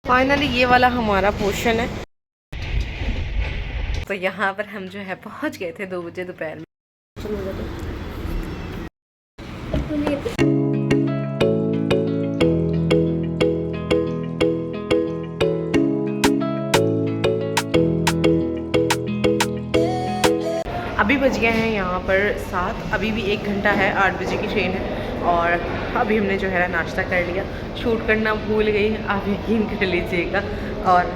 Finally ये वाला हमारा पोर्शन है। तो यहाँ पर हम जो है पहुँच गए थे 2 बजे दोपहर में। अभी बज गए हैं यहाँ पर 7। अभी भी 1 घंटा है, 8 बजे की ट्रेन है। और अभी हमने जो है नाश्ता कर लिया। शूट करना भूल गई, आप यकीन कर लीजिएगा। और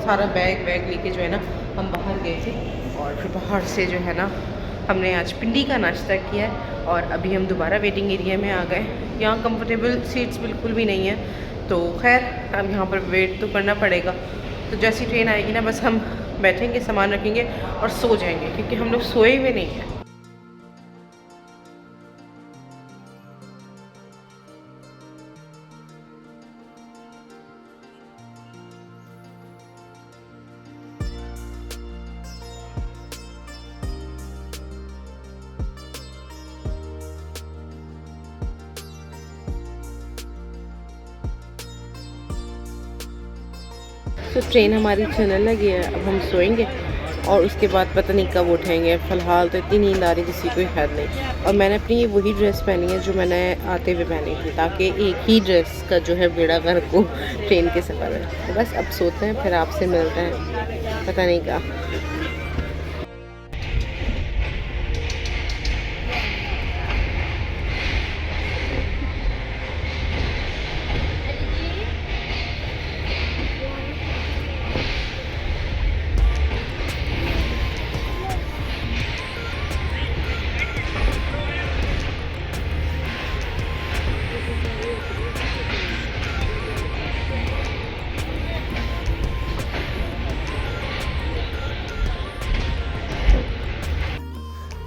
सारा बैग लेके जो है ना हम बाहर गए थे। और फिर बाहर से जो है ना हमने आज पिंडी का नाश्ता किया है। और अभी हम दोबारा वेटिंग एरिया में आ गए। यहाँ कंफर्टेबल सीट्स बिल्कुल भी नहीं है, तो खैर अब यहाँ पर वेट तो करना पड़ेगा। तो जैसी ट्रेन आएगी ना बस हम बैठेंगे, सामान रखेंगे और सो जाएंगे, क्योंकि हम लोग सोए हुए नहीं हैं। तो ट्रेन हमारी चलने लगी है, अब हम सोएंगे और उसके बाद पता नहीं कब उठेंगे। फ़िलहाल तो इतनी नींद आ रही किसी कोई हद नहीं। और मैंने अपनी ये वही ड्रेस पहनी है जो मैंने आते हुए पहनी थी, ताकि एक ही ड्रेस का जो है बेड़ा गर्क हो ट्रेन के सफ़र में। तो बस अब सोते हैं, फिर आपसे मिलते हैं पता नहीं क्या।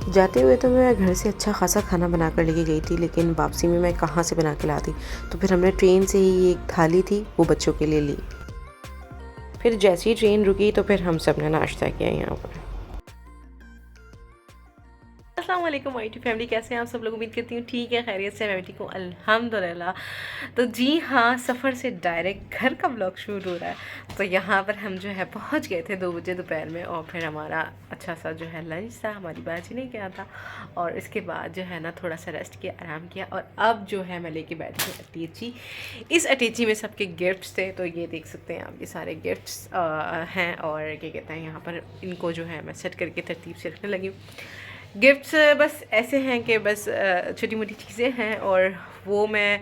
जाते हुए तो मैं घर से अच्छा खासा खाना बना कर लेके गई थी, लेकिन वापसी में मैं कहाँ से बना के लाती। तो फिर हमने ट्रेन से ही एक थाली थी वो बच्चों के लिए ली। फिर जैसी ही ट्रेन रुकी तो फिर हम सब ने नाश्ता किया यहाँ पर। अस्सलाम वालेकुम वाईटी फैमिली, कैसे हैं आप सब लोग? उम्मीद करती हूँ ठीक है, खैरियत से। मैं भी ठीक हूँ अल्हम्दुलिल्लाह। तो जी हाँ, सफ़र से डायरेक्ट घर का ब्लॉग शूट हो रहा है। तो यहाँ पर हम जो है पहुँच गए थे 2 बजे दोपहर में। और फिर हमारा अच्छा सा जो है लंच था, हमारी बाजी ने किया था। और इसके बाद जो है ना थोड़ा सा रेस्ट किया, आराम किया। और अब जो है मैं लेके बैठी हूँ अटैची। इस अटैची में सबके गिफ्ट्स थे, तो ये देख सकते हैं आप, ये सारे गिफ्ट्स हैं। और क्या कहते हैं, यहाँ पर इनको जो है मैं सेट करके तरतीब से रखने लगी हूँ। गिफ्ट्स बस ऐसे हैं कि बस छोटी मोटी चीज़ें हैं। और वो मैं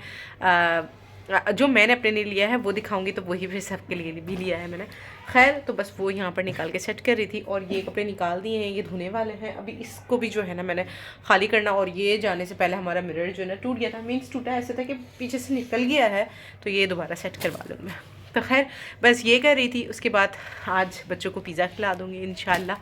जो मैंने अपने लिए लिया है वो दिखाऊंगी, तो वही फिर सबके लिए भी लिया है मैंने। खैर, तो बस वो यहाँ पर निकाल के सेट कर रही थी। और ये कपड़े निकाल दिए हैं, ये धोने वाले हैं। अभी इसको भी जो है ना मैंने खाली करना। और ये जाने से पहले हमारा मिरर जो है ना टूट गया था। मीन्स टूटा ऐसे था कि पीछे से निकल गया है, तो ये दोबारा सेट करवा लूँ मैं। तो खैर बस ये कर रही थी। उसके बाद आज बच्चों को पिज़्ज़ा खिला दूँगी इंशाल्लाह।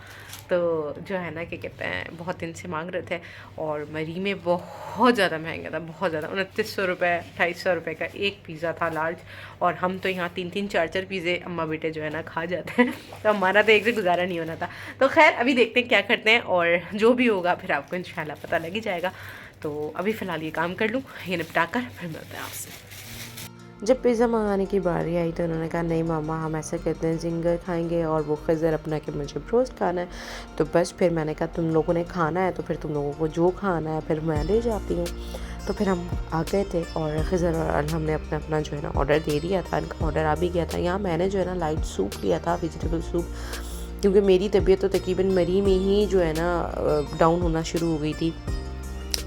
तो जो है ना क्या कहते हैं, बहुत दिन से मांग रहे थे। और मरी में बहुत ज़्यादा महंगा था, बहुत ज़्यादा। 2900 रुपये 250 रुपये का एक पिज़्ज़ा था लार्ज। और हम तो यहाँ 3-3 4-4 पिज़्ज़े अम्मा बेटे जो है ना खा जाते हैं। तो हमारा तो एक से गुजारा नहीं होना था। तो खैर अभी देखते हैं क्या करते हैं, और जो भी होगा फिर आपको इंशाल्लाह पता लग ही जाएगा। तो अभी फ़िलहाल ये काम कर लूँ, ये निपटा कर फिर मिलते हैं आपसे। जब पिज़्ज़ा मंगाने की बारी आई तो उन्होंने कहा नहीं मामा, हम ऐसा करते हैं जिंगर खाएंगे और वो खज़र अपना कि मुझे ब्रोस्ट खाना है। तो बस फिर मैंने कहा तुम लोगों ने खाना है तो फिर तुम लोगों को जो खाना है फिर मैं ले जाती हूँ। तो फिर हम आ गए थे और खज़र और हमने अपना अपना जो है ना ऑर्डर दे दिया था। इनका ऑर्डर आ भी गया था। यहाँ मैंने जो है ना लाइट सूप लिया था, वेजिटेबल सूप, क्योंकि मेरी तबीयत तो तकरीबन मरी में ही जो है ना डाउन होना शुरू हो गई थी।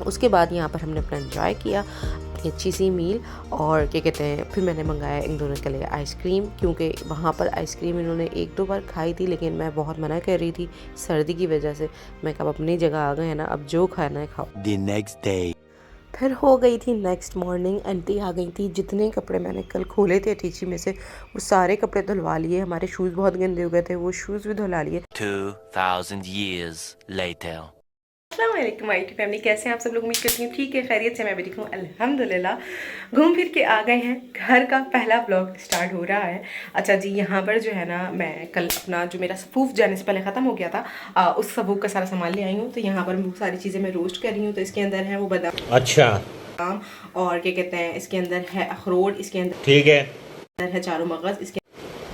उसके बाद यहाँ पर हमने अपना एंजॉय किया अच्छी सी मील। और क्या कहते हैं, फिर मैंने मंगाया इन दोनों के लिए आइसक्रीम, क्योंकि वहाँ पर आइसक्रीम इन्होंने 1-2 बार खाई थी, लेकिन मैं बहुत मना कर रही थी सर्दी की वजह से। मैं कब अपनी जगह आ गए हैं ना, अब जो खाना है खाओ। The next day. फिर हो गई थी नेक्स्ट मॉर्निंग। आंटी आ गई थी। जितने कपड़े मैंने कल खोले थे टीची में से, वो सारे कपड़े धुलवा लिए। हमारे शूज़ बहुत गंदे हो गए थे, वो शूज़ भी धुला लिए। 2000 years later. अस्सलाम वालेकुम माइटी फैमिली, कैसे हैं आप सब लोग? उम्मीद करती हूँ ठीक है, खैरियत से। मैं भी ठीक हूँ अल्हम्दुलिल्लाह। घूम फिर के आ गए हैं, घर का पहला व्लॉग स्टार्ट हो रहा है। अच्छा जी, यहाँ पर जो है ना मैं कल अपना जो मेरा सफ़ूफ जाने से पहले ख़त्म हो गया था, उस सफ़ूफ का सारा सामान ले आई हूँ। तो यहाँ पर बहुत सारी चीज़ें मैं रोस्ट कर रही हूँ। तो इसके अंदर है वो बादाम, अच्छा, और क्या कहते हैं, इसके अंदर है अखरोट, इसके अंदर ठीक है, है चारों मगज़, इसके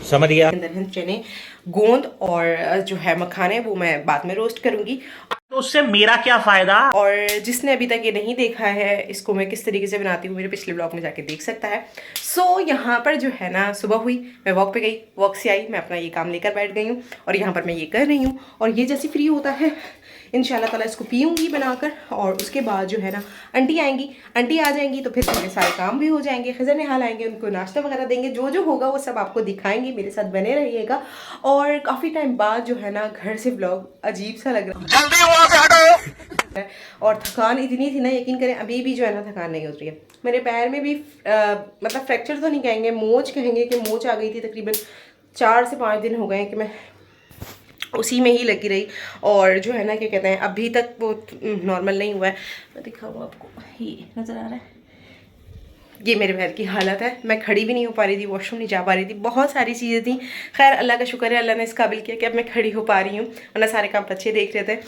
समझ गया। अंदर हैं चने, गोंद और जो है मखाने वो मैं बाद में रोस्ट करूंगी। तो उससे मेरा क्या फायदा? और जिसने अभी तक ये नहीं देखा है इसको मैं किस तरीके से बनाती हूँ मेरे पिछले ब्लॉग में जाके देख सकता है। सो यहाँ पर जो है ना सुबह हुई, मैं वॉक पे गई, वॉक से आई, मैं अपना ये काम लेकर बैठ गई हूँ और यहाँ पर मैं ये कर रही हूँ। और ये जैसे फ्री होता है इंशाल्लाह ताला इसको पीऊँगी बनाकर, और उसके बाद जो है ना आंटी आएंगी, आंटी आ जाएंगी तो फिर मेरे सारे काम भी हो जाएंगे। खज़र निहाल आएंगे, उनको नाश्ता वगैरह देंगे, जो जो होगा वो सब आपको दिखाएंगे, मेरे साथ बने रहिएगा। और काफ़ी टाइम बाद जो है ना घर से व्लॉग अजीब सा लग रहा है और थकान इतनी थी ना, यकीन करें अभी भी जो है ना थकान नहीं उतरी है। मेरे पैर में भी मतलब फ्रैक्चर तो नहीं कहेंगे, मोच कहेंगे कि मोच आ गई थी। तकरीबन 4 से 5 दिन हो गए हैं कि मैं उसी में ही लगी रही, और जो है ना क्या कहते हैं अभी तक वो नॉर्मल नहीं हुआ है। मैं दिखाऊँ आपको, ये नज़र आ रहा है, ये मेरे पैर की हालत है। मैं खड़ी भी नहीं हो पा रही थी, वॉशरूम नहीं जा पा रही थी, बहुत सारी चीज़ें थी। खैर अल्लाह का शुक्र है, अल्लाह ने इस काबिल किया कि अब मैं खड़ी हो पा रही हूँ, वरना सारे काम बच्चे देख रहे थे।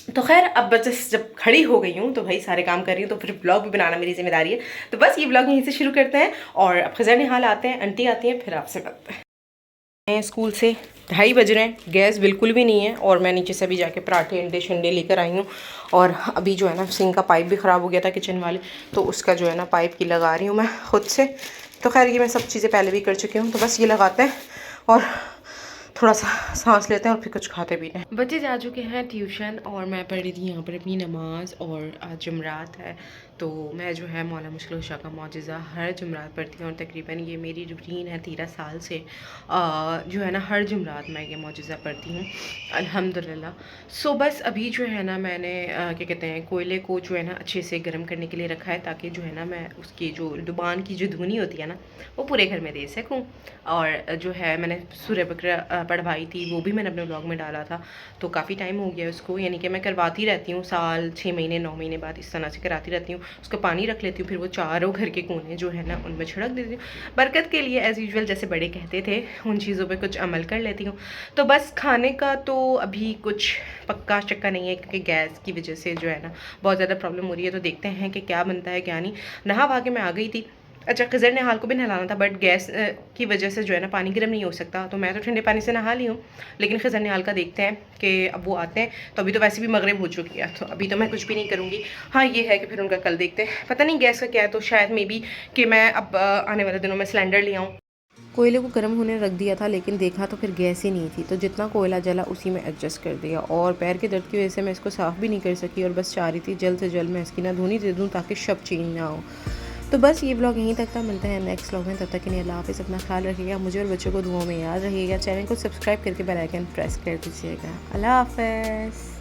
तो खैर अब बस जब खड़ी हो गई हूँ तो भाई सारे काम कर रही हूँ, तो फिर ब्लॉग भी बनाना मेरी जिम्मेदारी है। तो बस ये ब्लॉग यहीं से शुरू करते हैं और अब खज़र निहाल आते हैं, आंटी आती हैं, फिर आपसे मिलते हैं। स्कूल से 2:30 बज रहे हैं, गैस बिल्कुल भी नहीं है और मैं नीचे से भी जाके पराठे अंडे शंडे लेकर आई हूँ। और अभी जो है ना सिंक का पाइप भी ख़राब हो गया था किचन वाले, तो उसका जो है ना पाइप की लगा रही हूँ मैं खुद से। तो खैर ये मैं सब चीज़ें पहले भी कर चुकी हूँ, तो बस ये लगाते हैं और थोड़ा सा सांस लेते हैं और फिर कुछ खाते पीते हैं। बच्चे जा चुके हैं ट्यूशन और मैं पढ़ रही थी यहाँ पर अपनी नमाज, और आज जुमरात है तो मैं जो है मौला मुश्किल कुशा का मौजिज़ा हर जुमरात पढ़ती हूँ, और तकरीबन ये मेरी रूटीन है 13 साल से। जो है ना हर जुमरात मैं ये मौजिज़ा पढ़ती हूँ अल्हम्दुलिल्लाह। सो बस अभी जो है ना मैंने क्या कहते हैं कोयले को जो है ना अच्छे से गर्म करने के लिए रखा है, ताकि जो है ना मैं उसकी जो दुबान की जो धुनी होती है ना वो पूरे घर में दे सकूँ। और जो है मैंने सूरह बकरा पढ़वाई थी, वो भी मैंने अपने ब्लॉग में डाला था, तो काफ़ी टाइम हो गया उसको, यानी कि मैं करवाती रहती हूँ साल 6 महीने 9 महीने बाद इस तरह से कराती रहती हूँ। उसका पानी रख लेती हूँ, फिर वो चारों घर के कोने जो है ना उनमें छिड़क देती हूँ बरकत के लिए। एज़ यूजुअल जैसे बड़े कहते थे उन चीज़ों पे कुछ अमल कर लेती हूँ। तो बस खाने का तो अभी कुछ पक्का चक्का नहीं है, क्योंकि गैस की वजह से जो है ना बहुत ज़्यादा प्रॉब्लम हो रही है। तो देखते हैं कि क्या बनता है क्या नहीं। नहा भा के मैं आ गई थी। अच्छा खज़र निहाल को भी नहलाना था, बट गैस की वजह से जो है ना पानी गर्म नहीं हो सकता, तो मैं तो ठंडे पानी से नहा ली हूँ। लेकिन खज़र निहाल का देखते हैं कि अब वो आते हैं, तो अभी तो वैसे भी मगरिब हो चुकी है, तो अभी तो मैं कुछ भी नहीं करूँगी। हाँ ये है कि फिर उनका कल देखते हैं, पता नहीं गैस का क्या है, तो शायद मे बी कि मैं अब आने वाले दिनों में सिलेंडर ले आऊँ। कोयले को गर्म होने रख दिया था, लेकिन देखा तो फिर गैस ही नहीं थी, तो जितना कोयला जला उसी में एडजस्ट कर दिया। और पैर के दर्द की वजह से मैं इसको साफ़ भी नहीं कर सकी, और बस चाह रही थी जल्द से जल्द मैं इसकी ना धुनी दे दूँ ताकि शब चेंज ना हो। तो बस ये ब्लॉग यहीं तक था, मिलते हैं नेक्स्ट ब्लॉग में, तब तक के लिए अल्लाह हाफ़िज़। अपना ख्याल रखिएगा, मुझे और बच्चों को दुआओं में याद रखिएगा। चैनल को सब्सक्राइब करके बेल आइकन प्रेस कर दीजिएगा। अल्लाह हाफ़िज़।